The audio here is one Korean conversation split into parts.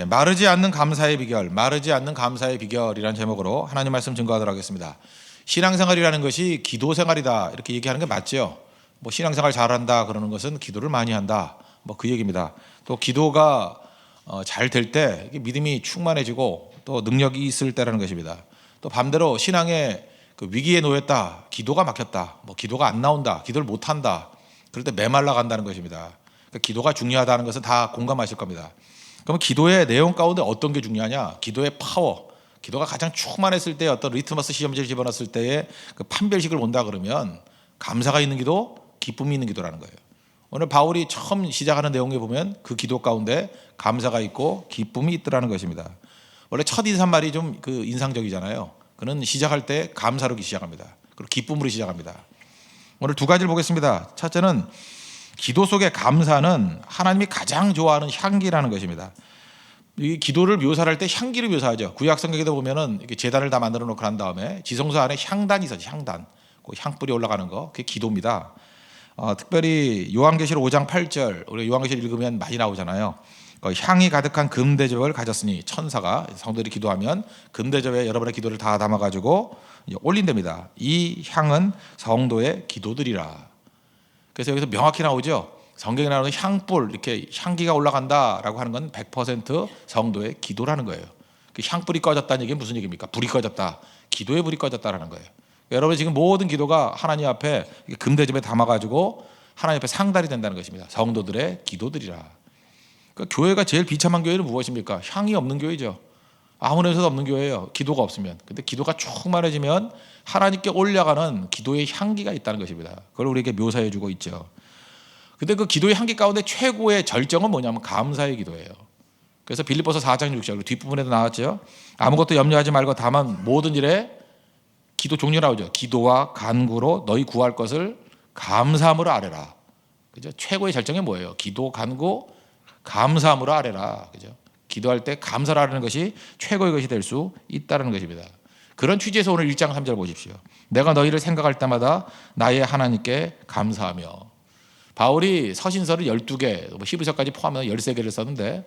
마르지 않는 감사의 비결, 마르지 않는 감사의 비결이라는 제목으로 하나님 말씀 증거하도록 하겠습니다. 신앙생활이라는 것이 기도 생활이다 이렇게 얘기하는 게 맞죠. 뭐 신앙생활 잘한다 그러는 것은 기도를 많이 한다 뭐 그 얘기입니다. 또 기도가 잘 될 때 믿음이 충만해지고 또 능력이 있을 때라는 것입니다. 또 반대로 신앙의 그 위기에 놓였다, 기도가 막혔다, 뭐 기도가 안 나온다, 기도를 못 한다, 그럴 때 메말라 간다는 것입니다. 그러니까 기도가 중요하다는 것은 다 공감하실 겁니다. 그러면 기도의 내용 가운데 어떤 게 중요하냐? 기도의 파워. 기도가 가장 충만했을 때 어떤 리트머스 시험지를 집어넣었을 때의 그 판별식을 본다 그러면 감사가 있는 기도, 기쁨이 있는 기도라는 거예요. 오늘 바울이 처음 시작하는 내용에 보면 그 기도 가운데 감사가 있고 기쁨이 있더라는 것입니다. 원래 첫 인사말이 좀 그 인상적이잖아요. 그는 시작할 때 감사로 시작합니다. 그리고 기쁨으로 시작합니다. 오늘 두 가지를 보겠습니다. 첫째는 기도 속의 감사는 하나님이 가장 좋아하는 향기라는 것입니다. 이 기도를 묘사할 때 향기를 묘사하죠. 구약 성경에도 보면은 이렇게 제단을 다 만들어 놓고 난 다음에 지성소 안에 향단이 있어요. 향단, 그 향불이 올라가는 거, 그게 기도입니다. 특별히 요한계시록 5장 8절, 우리 요한계시록 읽으면 많이 나오잖아요. 향이 가득한 금대접을 가졌으니 천사가 성도들이 기도하면 금대접에 여러분의 기도를 다 담아가지고 올린답니다. 이 향은 성도의 기도들이라. 그래서 여기서 명확히 나오죠. 성경에 나오는 향불, 이렇게 향기가 올라간다라고 하는 건 100% 성도의 기도라는 거예요. 그 향불이 꺼졌다는 얘기는 무슨 얘기입니까? 불이 꺼졌다. 기도의 불이 꺼졌다라는 거예요. 여러분 지금 모든 기도가 하나님 앞에 금대접에 담아가지고 하나님 앞에 상달이 된다는 것입니다. 성도들의 기도들이라. 그러니까 교회가 제일 비참한 교회는 무엇입니까? 향이 없는 교회죠. 아무 냄새도 없는 교회예요. 기도가 없으면. 근데 기도가 충만해지면 하나님께 올려가는 기도의 향기가 있다는 것입니다. 그걸 우리에게 묘사해 주고 있죠. 근데 그 기도의 향기 가운데 최고의 절정은 뭐냐면 감사의 기도예요. 그래서 빌립보서 4장 6절 뒷부분에도 나왔죠. 아무것도 염려하지 말고 다만 모든 일에 기도 종류 나오죠. 기도와 간구로 너희 구할 것을 감사함으로 아뢰라. 그죠? 최고의 절정이 뭐예요? 기도, 간구, 감사함으로 아뢰라. 그죠? 기도할 때 감사를 하는 것이 최고의 것이 될 수 있다는 것입니다. 그런 취지에서 오늘 1장 3절 보십시오. 내가 너희를 생각할 때마다 나의 하나님께 감사하며. 바울이 서신서를 12개, 히브리서까지 포함해서 13개를 썼는데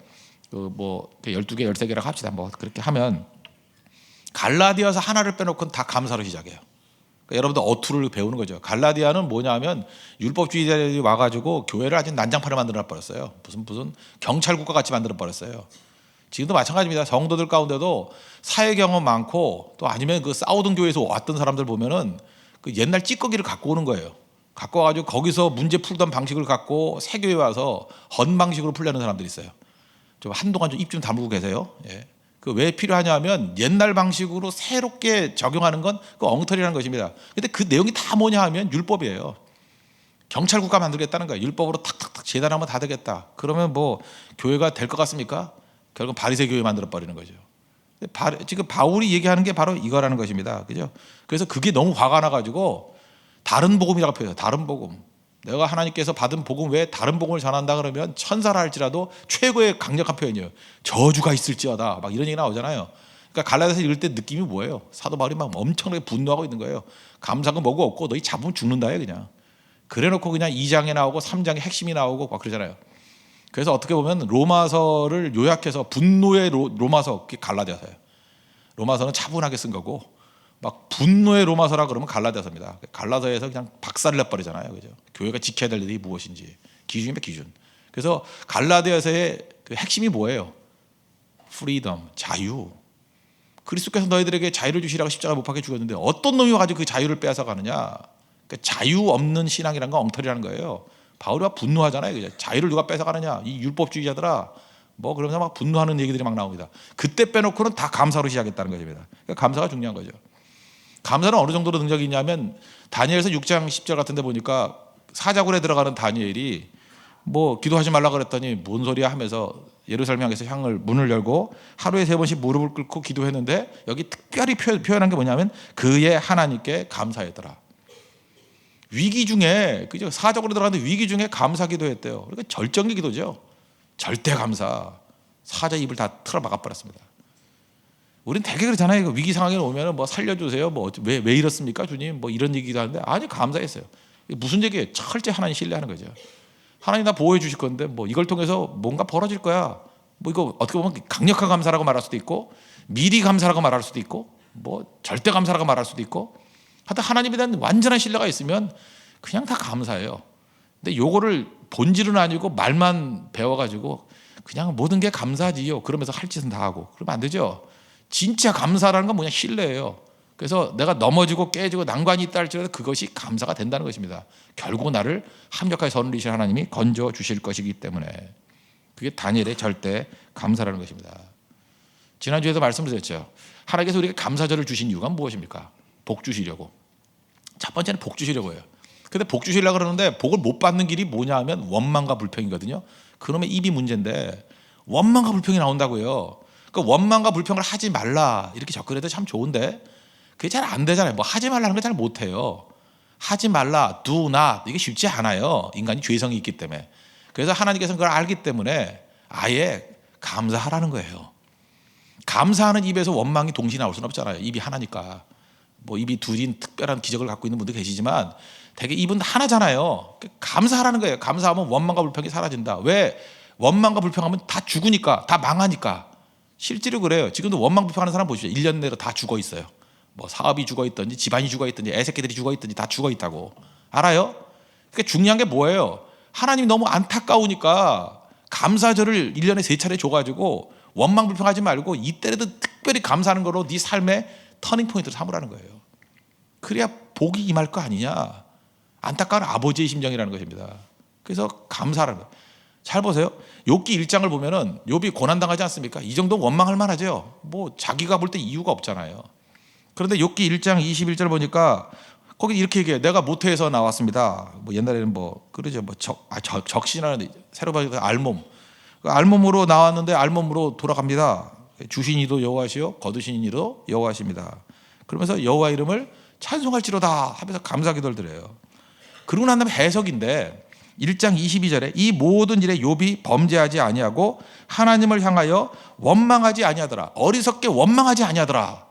뭐 12개, 13개라고 합시다. 뭐 그렇게 하면 갈라디아서 하나를 빼놓고는 다 감사로 시작해요. 그러니까 여러분들 어투를 배우는 거죠. 갈라디아는 뭐냐면 율법주의자들이 와가지고 교회를 아주 난장판을 만들어 버렸어요. 무슨 경찰국가 같이 만들어 버렸어요. 지금도 마찬가지입니다. 성도들 가운데도 사회 경험 많고 또 아니면 그 싸우던 교회에서 왔던 사람들 보면은 그 옛날 찌꺼기를 갖고 오는 거예요. 갖고 와가지고 거기서 문제 풀던 방식을 갖고 새 교회 와서 헌 방식으로 풀려는 사람들이 있어요. 좀 한동안 좀 입 좀 다물고 계세요. 예. 그 왜 필요하냐면 옛날 방식으로 새롭게 적용하는 건 그 엉터리라는 것입니다. 근데 그 내용이 다 뭐냐 하면 율법이에요. 경찰국가 만들겠다는 거예요. 율법으로 탁탁탁 재단하면 다 되겠다. 그러면 뭐 교회가 될 것 같습니까? 결국 바리새 교회 만들어 버리는 거죠. 지금 바울이 얘기하는 게 바로 이거라는 것입니다. 그죠? 그래서 그게 너무 화가 나가지고 다른 복음이라고 표현해요. 다른 복음. 내가 하나님께서 받은 복음 외에 다른 복음을 전한다 그러면 천사라 할지라도 최고의 강력한 표현이에요. 저주가 있을지어다. 막 이런 얘기 나오잖아요. 그러니까 갈라디아서 읽을 때 느낌이 뭐예요? 사도 바울이 막 엄청나게 분노하고 있는 거예요. 감사가 뭐고 없고 너희 잡으면 죽는다요 그냥. 그래놓고 그냥 2장에 나오고 3장에 핵심이 나오고 막 그러잖아요. 그래서 어떻게 보면 로마서를 요약해서 분노의 로마서, 그게 갈라디아서예요. 로마서는 차분하게 쓴 거고 막 분노의 로마서라 그러면 갈라디아서입니다. 갈라디아서에서 그냥 박살을 내버리잖아요. 그죠? 교회가 지켜야 될 일이 무엇인지 기준입니다. 기준. 그래서 갈라디아서의 그 핵심이 뭐예요? 프리덤, 자유. 그리스도께서 너희들에게 자유를 주시라고 십자가 못 박혀 죽었는데 어떤 놈이 와가지고 그 자유를 빼앗아 가느냐? 그러니까 자유 없는 신앙이란 건 엉터리라는 거예요. 바울이 막 분노하잖아요. 그죠? 자유를 누가 뺏어 가느냐? 이 율법주의자들아. 뭐 그러면서 막 분노하는 얘기들이 막 나옵니다. 그때 빼놓고는 다 감사로 시작했다는 것입니다. 그러니까 감사가 중요한 거죠. 감사는 어느 정도로 능력이 있냐면 다니엘서 6장 10절 같은 데 보니까 사자굴에 들어가는 다니엘이 뭐 기도하지 말라 그랬더니 뭔 소리야 하면서 예루살렘 향해서 문을 열고 하루에 3번씩 무릎을 꿇고 기도했는데 여기 특별히 표현한 게 뭐냐면 그의 하나님께 감사했더라. 위기 중에 그죠? 사자굴에 들어가는데 위기 중에 감사 기도했대요. 그러니까 절정의 기도죠. 절대 감사. 사자 입을 다 틀어 막아버렸습니다. 우리는 되게 그렇잖아요. 위기 상황에 오면 뭐 살려주세요. 뭐 왜 이렇습니까, 주님? 뭐 이런 얘기도 하는데 아니 감사했어요. 무슨 얘기예요? 철저히 하나님 신뢰하는 거죠. 하나님 나 보호해 주실 건데 뭐 이걸 통해서 뭔가 벌어질 거야. 뭐 이거 어떻게 보면 강력한 감사라고 말할 수도 있고 미리 감사라고 말할 수도 있고 뭐 절대 감사라고 말할 수도 있고 하여튼 하나님에 대한 완전한 신뢰가 있으면 그냥 다 감사해요. 근데 요거를 본질은 아니고 말만 배워가지고 그냥 모든 게 감사지요 그러면서 할 짓은 다 하고 그러면 안 되죠. 진짜 감사라는 건 뭐냐? 신뢰예요. 그래서 내가 넘어지고 깨지고 난관이 있다 할지라도 그것이 감사가 된다는 것입니다. 결국 나를 합력하게 선을 이루신 하나님이 건져 주실 것이기 때문에 그게 다니엘의 절대 감사라는 것입니다. 지난주에도 말씀드렸죠. 하나님께서 우리에게 감사절을 주신 이유가 무엇입니까? 복 주시려고. 첫 번째는 복 주시려고 해요. 근데 복 주시려고 그러는데 복을 못 받는 길이 뭐냐 하면 원망과 불평이거든요. 그놈의 입이 문제인데 원망과 불평이 나온다고요. 그러니까 원망과 불평을 하지 말라 이렇게 접근해도 참 좋은데 그게 잘 안 되잖아요. 뭐 하지 말라는 걸 잘 못해요. 하지 말라, do not 이게 쉽지 않아요. 인간이 죄성이 있기 때문에. 그래서 하나님께서는 그걸 알기 때문에 아예 감사하라는 거예요. 감사하는 입에서 원망이 동시에 나올 수는 없잖아요. 입이 하나니까. 뭐 입이 둘인 특별한 기적을 갖고 있는 분도 계시지만 되게 입은 하나잖아요. 감사하라는 거예요. 감사하면 원망과 불평이 사라진다. 왜? 원망과 불평하면 다 죽으니까, 다 망하니까. 실제로 그래요. 지금도 원망 불평하는 사람 보시죠. 1년 내로 다 죽어 있어요. 뭐 사업이 죽어 있든지 집안이 죽어 있든지 애새끼들이 죽어 있든지 다 죽어 있다고. 알아요? 그러니까 중요한 게 뭐예요? 하나님이 너무 안타까우니까 감사절을 1년에 3차례 줘가지고 원망 불평하지 말고 이때라도 특별히 감사하는 거로 네 삶의 터닝 포인트를 삼으라는 거예요. 그래야 복이 임할 거 아니냐. 안타까운 아버지의 심정이라는 것입니다. 그래서 감사하는 거예요. 잘 보세요. 욥기 1장을 보면은 욥이 고난당하지 않습니까? 이 정도 원망할 만하죠. 뭐 자기가 볼 때 이유가 없잖아요. 그런데 욥기 1장 21절 보니까 거기 이렇게 얘기해요. 내가 모태에서 나왔습니다. 뭐 옛날에는 뭐 그러죠. 뭐 적신이라는 새로 봐서 알몸. 알몸으로 나왔는데 알몸으로 돌아갑니다. 주신 이도 여호와시요 거두신 이도 여호와십니다. 그러면서 여호와 이름을 찬송할지로다 하면서 감사 기도를 드려요. 그러고 난 다음에 해석인데 1장 22절에 이 모든 일에 욥이 범죄하지 아니하고 하나님을 향하여 원망하지 아니하더라. 어리석게 원망하지 아니하더라.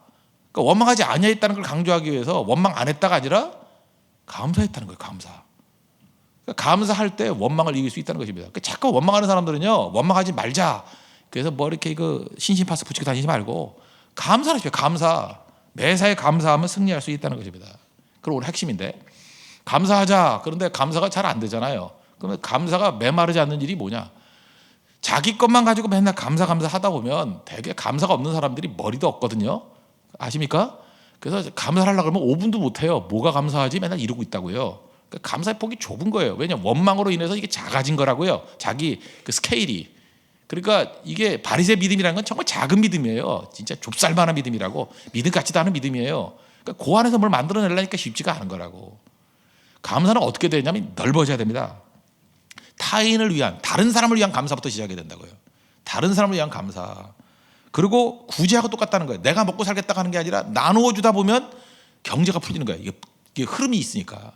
그러니까 원망하지 아니했다는 걸 강조하기 위해서 원망 안 했다가 아니라 감사했다는 거예요. 감사. 그러니까 감사할 때 원망을 이길 수 있다는 것입니다. 그러니까 자꾸 원망하는 사람들은요, 원망하지 말자. 그래서 뭐 이렇게 그 신심파스 붙이고 다니지 말고 감사하십시오. 감사. 매사에 감사하면 승리할 수 있다는 것입니다. 그리고 오늘 핵심인데 감사하자. 그런데 감사가 잘 안 되잖아요. 그러면 감사가 메마르지 않는 일이 뭐냐? 자기 것만 가지고 맨날 감사 하다 보면 되게 감사가 없는 사람들이 머리도 없거든요. 아십니까? 그래서 감사를 하려고 그러면 5분도 못해요. 뭐가 감사하지? 맨날 이러고 있다고요. 그러니까 감사의 폭이 좁은 거예요. 왜냐하면 원망으로 인해서 이게 작아진 거라고요. 자기 그 스케일이. 그러니까 이게 바리새 믿음이라는 건 정말 작은 믿음이에요. 진짜 좁쌀만한 믿음이라고. 믿음 같지도 않은 믿음이에요. 그러니까 그 안에서 뭘 만들어내려니까 쉽지가 않은 거라고. 감사는 어떻게 되냐면 넓어져야 됩니다. 타인을 위한, 다른 사람을 위한 감사부터 시작해야 된다고요. 다른 사람을 위한 감사. 그리고 구제하고 똑같다는 거예요. 내가 먹고 살겠다 하는 게 아니라 나누어 주다 보면 경제가 풀리는 거예요. 이게 흐름이 있으니까.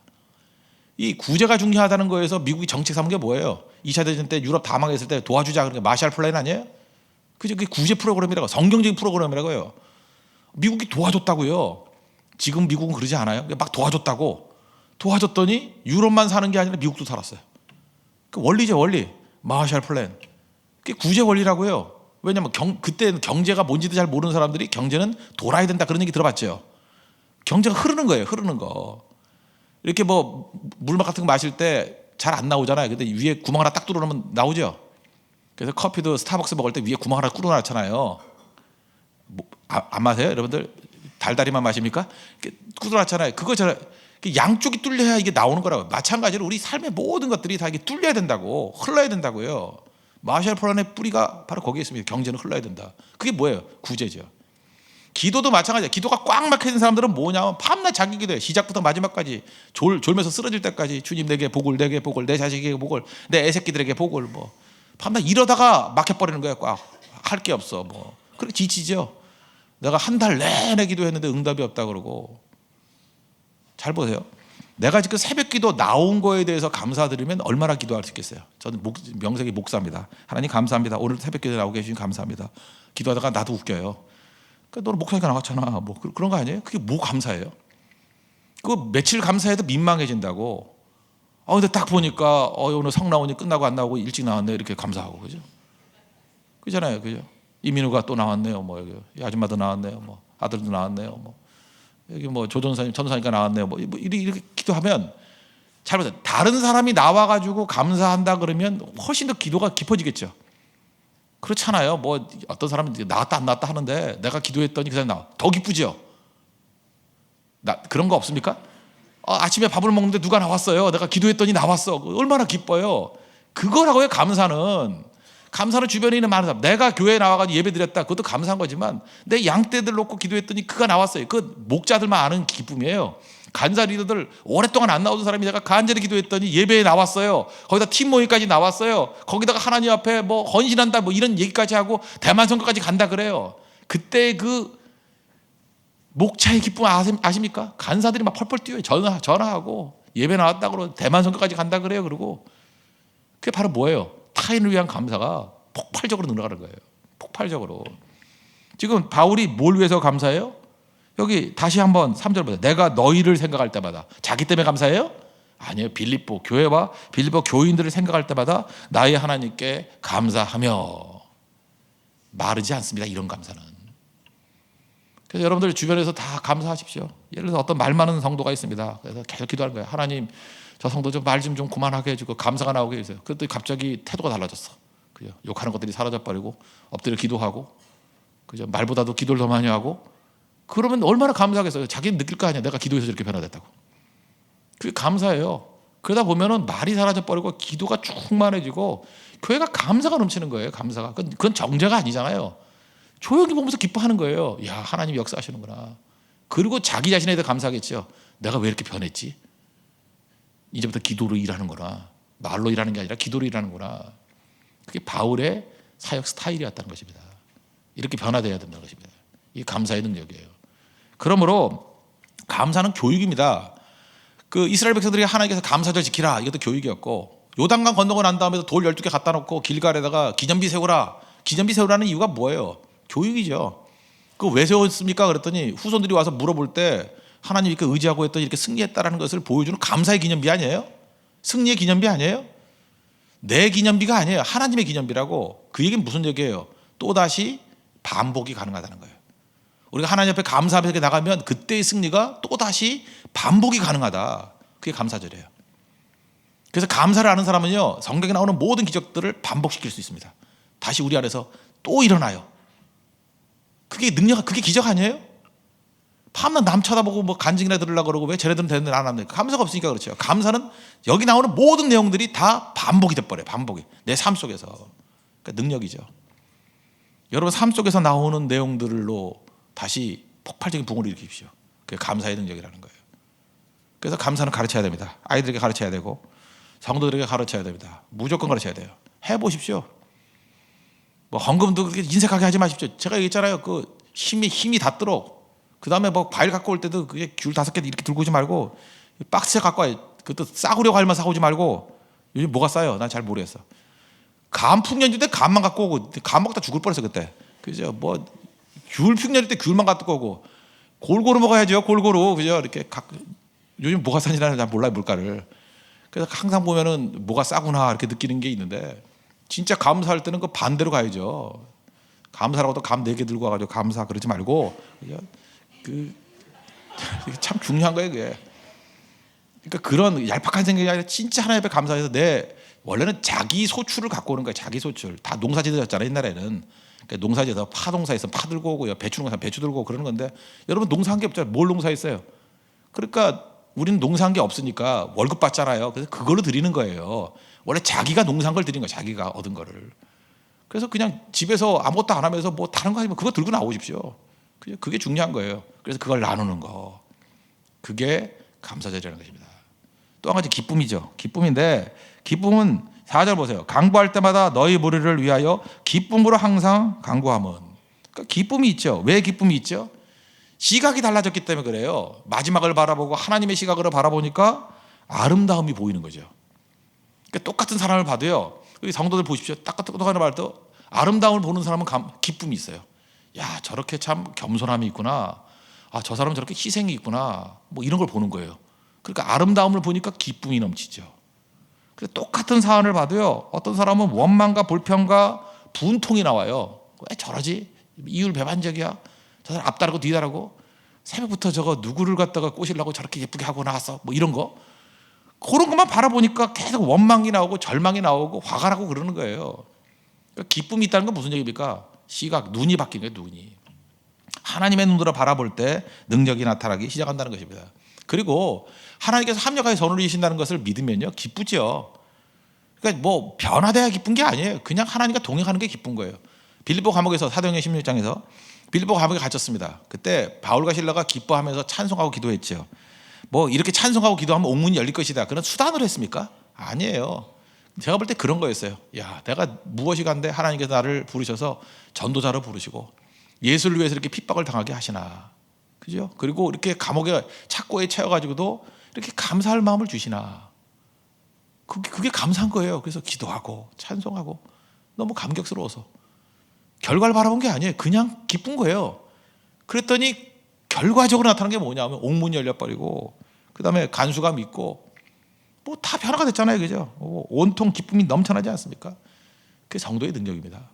이 구제가 중요하다는 거에서 미국이 정책 삼은 게 뭐예요? 2차 대전 때 유럽 다 망했을 때 도와주자. 그러니까 마샬 플랜 아니에요? 그게 구제 프로그램이라고, 성경적인 프로그램이라고요. 미국이 도와줬다고요. 지금 미국은 그러지 않아요? 막 도와줬다고. 도와줬더니 유럽만 사는 게 아니라 미국도 살았어요. 그 원리죠, 원리. 마샬 플랜. 그게 구제 원리라고요. 왜냐하면 그때 경제가 뭔지도 잘 모르는 사람들이 경제는 돌아야 된다 그런 얘기 들어봤죠. 경제가 흐르는 거예요, 흐르는 거. 이렇게 뭐 물맛 같은 거 마실 때 잘 안 나오잖아요. 근데 위에 구멍 하나 딱 뚫어놓으면 나오죠. 그래서 커피도 스타벅스 먹을 때 위에 구멍 하나 뚫어놨잖아요. 안 마세요, 여러분들? 달달이만 마십니까? 뚫어놨잖아요. 그거잖아요. 양쪽이 뚫려야 이게 나오는 거라고. 마찬가지로 우리 삶의 모든 것들이 다 이게 뚫려야 된다고, 흘러야 된다고요. 마샬 플랜의 뿌리가 바로 거기에 있습니다. 경제는 흘러야 된다. 그게 뭐예요? 구제죠. 기도도 마찬가지예요. 기도가 꽉 막혀 있는 사람들은 뭐냐면 밤낮 자기 기도해. 시작부터 마지막까지 졸면서 쓰러질 때까지 주님 내게 복을, 내게 복을, 내 자식에게 복을, 내 애새끼들에게 복을. 뭐 밤낮 이러다가 막혀버리는 거예요. 꽉 할 게 없어. 뭐 그렇게 지치죠. 내가 한 달 내내 기도했는데 응답이 없다 그러고. 잘 보세요. 내가 지금 새벽 기도 나온 거에 대해서 감사드리면 얼마나 기도할 수 있겠어요. 저는 명색이 목사입니다. 하나님 감사합니다. 오늘 새벽 기도 나오게 해주신 감사합니다. 기도하다가 나도 웃겨요. 그러니까 너는 목사니까 나갔잖아. 뭐 그런 거 아니에요? 그게 뭐 감사해요? 그거 며칠 감사해도 민망해진다고. 근데 딱 보니까 오늘 성 나오니 끝나고 안 나오고 일찍 나왔네 이렇게 감사하고 그죠? 그잖아요, 그죠? 이민우가 또 나왔네요. 뭐 여기 이 아줌마도 나왔네요. 뭐 아들도 나왔네요. 뭐 여기 뭐 조전사님, 전도사니까 나왔네요. 뭐 이렇게 기도하면 잘 보세요. 다른 사람이 나와가지고 감사한다 그러면 훨씬 더 기도가 깊어지겠죠. 그렇잖아요. 뭐 어떤 사람이 나왔다 안 나왔다 하는데 내가 기도했더니 그 사람이 나와. 더 기쁘죠. 그런 거 없습니까? 아침에 밥을 먹는데 누가 나왔어요. 내가 기도했더니 나왔어. 얼마나 기뻐요. 그거라고요. 감사는 주변에 있는 많은 사람. 내가 교회에 나와가지고 예배 드렸다. 그것도 감사한 거지만 내 양떼들 놓고 기도했더니 그가 나왔어요. 그 목자들만 아는 기쁨이에요. 간사 리더들 오랫동안 안 나오던 사람이 내가 간절히 기도했더니 예배에 나왔어요. 거기다 팀 모임까지 나왔어요. 거기다가 하나님 앞에 뭐 헌신한다 뭐 이런 얘기까지 하고 대만 선교까지 간다 그래요. 그때 그 목차의 기쁨 아십니까? 간사들이 막 펄펄 뛰어요. 전화하고 예배 나왔다 그러고 대만 선교까지 간다 그래요. 그리고 그게 바로 뭐예요? 타인을 위한 감사가 폭발적으로 늘어가는 거예요. 폭발적으로. 지금 바울이 뭘 위해서 감사해요? 여기 다시 한번 3절 보세요. 내가 너희를 생각할 때마다. 자기 때문에 감사해요? 아니에요. 빌립보 교회와 빌립보 교인들을 생각할 때마다 나의 하나님께 감사하며. 마르지 않습니다. 이런 감사는. 그래서 여러분들 주변에서 다 감사하십시오. 예를 들어서 어떤 말 많은 성도가 있습니다. 그래서 계속 기도하는 거예요. 하나님 저 성도 좀 말 좀 그만하게 해주고 감사가 나오게 해주세요. 그랬더니 갑자기 태도가 달라졌어. 그죠? 욕하는 것들이 사라져버리고 엎드려 기도하고, 그죠? 말보다도 기도를 더 많이 하고. 그러면 얼마나 감사하겠어요. 자기는 느낄 거 아니야. 내가 기도해서 이렇게 변화됐다고. 그게 감사예요. 그러다 보면은 말이 사라져버리고 기도가 충만해지고 교회가 감사가 넘치는 거예요. 감사가. 그건 정죄가 아니잖아요. 조용히 보면서 기뻐하는 거예요. 야, 하나님 역사하시는구나. 그리고 자기 자신에 대해 감사하겠죠. 내가 왜 이렇게 변했지? 이제부터 기도로 일하는구나. 말로 일하는 게 아니라 기도로 일하는구나. 그게 바울의 사역 스타일이었다는 것입니다. 이렇게 변화되어야 된다는 것입니다. 이게 감사의 능력이에요. 그러므로 감사는 교육입니다. 그 이스라엘 백성들이 하나님께서 감사절 지키라. 이것도 교육이었고, 요단강 건너고 난 다음에 돌 12개 갖다 놓고 길갈에다가 기념비 세우라. 기념비 세우라는 이유가 뭐예요? 교육이죠. 그거 왜 세웠습니까? 그랬더니 후손들이 와서 물어볼 때 하나님 이렇게 의지하고 했더니 이렇게 승리했다라는 것을 보여주는 감사의 기념비 아니에요? 승리의 기념비 아니에요? 내 기념비가 아니에요. 하나님의 기념비라고. 그 얘기는 무슨 얘기예요? 또다시 반복이 가능하다는 거예요. 우리가 하나님 앞에 감사 앞에 나가면 그때의 승리가 또다시 반복이 가능하다. 그게 감사절이에요. 그래서 감사를 하는 사람은요, 성경에 나오는 모든 기적들을 반복시킬 수 있습니다. 다시 우리 안에서 또 일어나요. 그게 능력, 그게 기적 아니에요? 밤낮 남 쳐다보고 뭐 간증이나 들으려고 그러고 왜 쟤네들은 되는데 안 합니까? 감사가 없으니까 그렇죠. 감사는 여기 나오는 모든 내용들이 다 반복이 돼버려요. 반복이. 내 삶 속에서. 그러니까 능력이죠. 여러분 삶 속에서 나오는 내용들로 다시 폭발적인 부흥을 일으키십시오. 그게 감사의 능력이라는 거예요. 그래서 감사는 가르쳐야 됩니다. 아이들에게 가르쳐야 되고 성도들에게 가르쳐야 됩니다. 무조건 가르쳐야 돼요. 해보십시오. 뭐 헌금도 그렇게 인색하게 하지 마십시오. 제가 얘기했잖아요. 그 힘이 닿도록. 그 다음에 뭐 과일 갖고 올 때도 그게 귤 5개 이렇게 들고 오지 말고 박스에 갖고 와요. 그것도 싸구려 과일만 사오지 말고. 요즘 뭐가 싸요? 난 잘 모르겠어. 감 풍년일 때 감만 갖고 오고, 감 먹다 죽을 뻔했어 그때. 그죠? 뭐 귤 풍년일 때 귤만 갖고 오고, 골고루 먹어야죠. 골고루. 그죠? 이렇게 요즘 뭐가 싸지나는 잘 몰라요, 물가를. 그래서 항상 보면은 뭐가 싸구나 이렇게 느끼는 게 있는데, 진짜 감사할 때는 그 반대로 가야죠. 감사라고도 감 4개 들고 와가지고 감사 그러지 말고, 그죠? 참 중요한 거예요, 그게. 그러니까 그런 얄팍한 생각이 아니라 진짜 하나님 앞에 감사해서 원래는 자기 소출을 갖고 오는 거예요. 자기 소출. 다 농사지었잖아요, 옛날에는. 그러니까 농사지어서 파동사에서 파 들고 오고요, 배추 농사 배추 들고 오고 그러는 건데, 여러분 농사한 게 없잖아요. 뭘 농사했어요? 그러니까 우리는 농사한 게 없으니까 월급 받잖아요. 그래서 그걸로 드리는 거예요. 원래 자기가 농사한 걸 드린 거예요. 자기가 얻은 거를. 그래서 그냥 집에서 아무것도 안 하면서 뭐 다른 거 아니면 그거 들고 나오십시오. 그게 중요한 거예요. 그래서 그걸 나누는 거. 그게 감사절이라는 것입니다. 또 한 가지 기쁨이죠. 기쁨인데, 기쁨은 4절 보세요. 강구할 때마다 너희 무리를 위하여 기쁨으로 항상 강구함은. 그러니까 기쁨이 있죠. 왜 기쁨이 있죠? 시각이 달라졌기 때문에 그래요. 마지막을 바라보고 하나님의 시각으로 바라보니까 아름다움이 보이는 거죠. 그러니까 똑같은 사람을 봐도요, 여기 성도들 보십시오. 똑같은 사람을 봐도 아름다움을 보는 사람은 기쁨이 있어요. 야, 저렇게 참 겸손함이 있구나. 아, 저 사람은 저렇게 희생이 있구나. 뭐 이런 걸 보는 거예요. 그러니까 아름다움을 보니까 기쁨이 넘치죠. 그래서 똑같은 사안을 봐도요, 어떤 사람은 원망과 불평과 분통이 나와요. 왜 저러지? 이율배반적이야. 저 사람 앞다르고 뒤다르고 새벽부터 저거 누구를 갖다가 꼬시려고 저렇게 예쁘게 하고 나왔어. 뭐 이런 거. 그런 것만 바라보니까 계속 원망이 나오고 절망이 나오고 화가 나고 그러는 거예요. 그러니까 기쁨이 있다는 건 무슨 얘기입니까? 시각, 눈이 바뀌는 거예요. 눈이. 하나님의 눈으로 바라볼 때 능력이 나타나기 시작한다는 것입니다. 그리고 하나님께서 합력하여 선을 이루신다는 것을 믿으면요 기쁘죠. 그러니까 뭐 변화돼야 기쁜 게 아니에요. 그냥 하나님과 동행하는 게 기쁜 거예요. 빌립보 감옥에서 사도행전 16장에서 빌립보 감옥에 갇혔습니다. 그때 바울과 실라가 기뻐하면서 찬송하고 기도했죠. 뭐 이렇게 찬송하고 기도하면 옥문이 열릴 것이다. 그런 수단으로 했습니까? 아니에요. 제가 볼 때 그런 거였어요. 야, 내가 무엇이 간데 하나님께서 나를 부르셔서 전도자로 부르시고 예수를 위해서 이렇게 핍박을 당하게 하시나. 그죠? 그리고 이렇게 감옥에 착고에 채워가지고도 이렇게 감사할 마음을 주시나. 그게 감사한 거예요. 그래서 기도하고 찬송하고 너무 감격스러워서 결과를 바라본 게 아니에요. 그냥 기쁜 거예요. 그랬더니 결과적으로 나타난 게 뭐냐면 옥문이 열려버리고 그다음에 간수가 믿고 뭐 다 변화가 됐잖아요. 그죠? 온통 기쁨이 넘쳐나지 않습니까? 그게 성도의 능력입니다.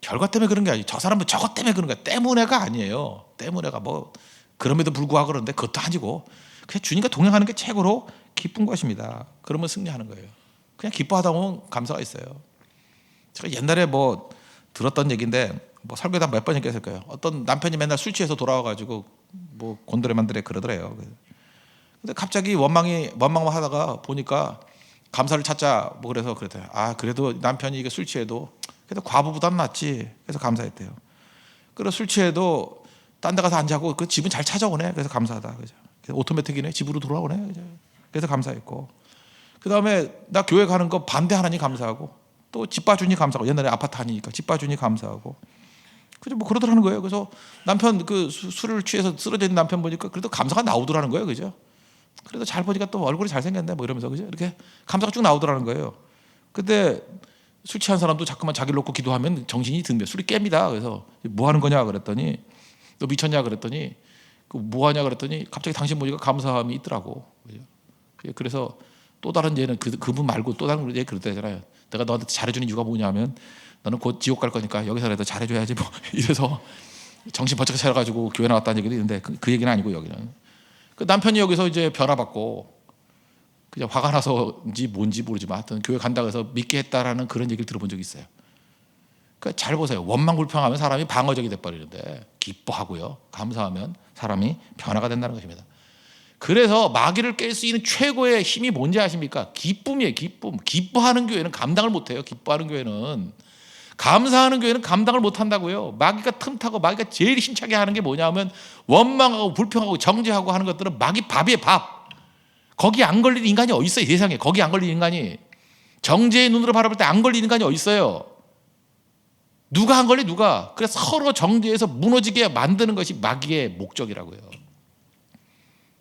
결과 때문에 그런 게 아니에요. 저 사람은 저것 때문에 그런 거야. 때문에가 아니에요. 때문에가 뭐 그럼에도 불구하고 그러는데 그것도 아니고 그냥 주님과 동행하는 게 최고로 기쁜 것입니다. 그러면 승리하는 거예요. 그냥 기뻐하다 보면 감사가 있어요. 제가 옛날에 뭐 들었던 얘기인데 뭐 설교도 몇 번이나 했을 거예요. 어떤 남편이 맨날 술 취해서 돌아와가지고 뭐 곤드레만드레 그러더래요. 근데 갑자기 원망만 하다가 보니까 감사를 찾자 뭐 그래서 그랬대요. 아 그래도 남편이 이게 술 취해도 그래도 과부보다는 낫지. 그래서 감사했대요. 그리고 술 취해도 딴 데 가서 안 자고 그 집은 잘 찾아오네. 그래서 감사하다. 그죠? 그래서 오토매틱이네. 집으로 돌아오네. 그죠? 그래서 감사했고. 그 다음에 나 교회 가는 거 반대하느니 감사하고 또 집 봐주니 감사하고 옛날에 아파트 하니까 집 봐주니 감사하고 그죠? 뭐 그러더라는 거예요. 그래서 남편 그 술을 취해서 쓰러져 있는 남편 보니까 그래도 감사가 나오더라는 거예요. 그죠? 그래도 잘 보니까 또 얼굴이 잘생겼네. 뭐 이러면서 그죠? 이렇게 감사가 쭉 나오더라는 거예요. 근데 술 취한 사람도 자꾸만 자기를 놓고 기도하면 정신이 든대. 술이 깹니다. 그래서 뭐 하는 거냐 그랬더니 너 미쳤냐 그랬더니 뭐 하냐 그랬더니 갑자기 당신 보니까 감사함이 있더라고. 그죠? 그래서 또 다른 예는 그분 말고 또 다른 예 그랬다잖아요. 내가 너한테 잘해주는 이유가 뭐냐면 너는 곧 지옥 갈 거니까 여기서라도 잘해줘야지 뭐 이래서 정신 번쩍 차려가지고 교회 나왔다는 얘기도 있는데 그 얘기는 아니고 여기는 그 남편이 여기서 이제 변화받고 그냥 화가 나서인지 뭔지 모르지만 하여튼 교회 간다고 해서 믿게 했다라는 그런 얘기를 들어본 적이 있어요. 그러니까 잘 보세요. 원망불평하면 사람이 방어적이 돼버리는데 기뻐하고요. 감사하면 사람이 변화가 된다는 것입니다. 그래서 마귀를 깰 수 있는 최고의 힘이 뭔지 아십니까? 기쁨이에요. 기쁨. 기뻐하는 교회는 감당을 못해요. 기뻐하는 교회는. 감사하는 교회는 감당을 못한다고요. 마귀가 틈타고 마귀가 제일 힘차게 하는 게 뭐냐면 원망하고 불평하고 정죄하고 하는 것들은 마귀 밥이에요. 밥. 거기 안 걸리는 인간이 어디 있어요? 세상에. 거기 안 걸리는 인간이. 정죄의 눈으로 바라볼 때 안 걸리는 인간이 어디 있어요? 누가 안 걸리 누가. 그래서 서로 정죄해서 무너지게 만드는 것이 마귀의 목적이라고요.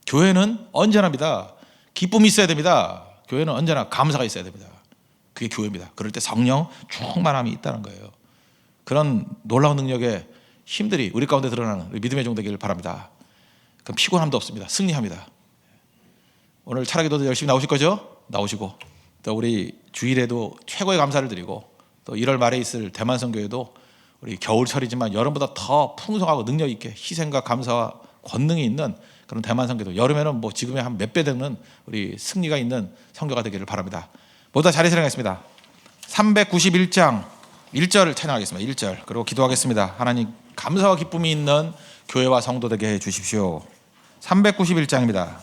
교회는 언제나입니다. 기쁨이 있어야 됩니다. 교회는 언제나 감사가 있어야 됩니다. 그게 교회입니다. 그럴 때 성령 충만함이 있다는 거예요. 그런 놀라운 능력의 힘들이 우리 가운데 드러나는 우리 믿음의 종 되기를 바랍니다. 그럼 피곤함도 없습니다. 승리합니다. 오늘 차라기도 열심히 나오실 거죠? 나오시고 또 우리 주일에도 최고의 감사를 드리고 또 1월 말에 있을 대만 선교회도 우리 겨울철이지만 여름보다 더 풍성하고 능력 있게 희생과 감사와 권능이 있는 그런 대만 선교도 여름에는 뭐 지금의 한 몇 배 되는 우리 승리가 있는 선교가 되기를 바랍니다. 모두 다 자리 사랑하겠습니다. 391장 1절을 찬양하겠습니다. 1절 그리고 기도하겠습니다. 하나님 감사와 기쁨이 있는 교회와 성도 되게 해 주십시오. 391장입니다.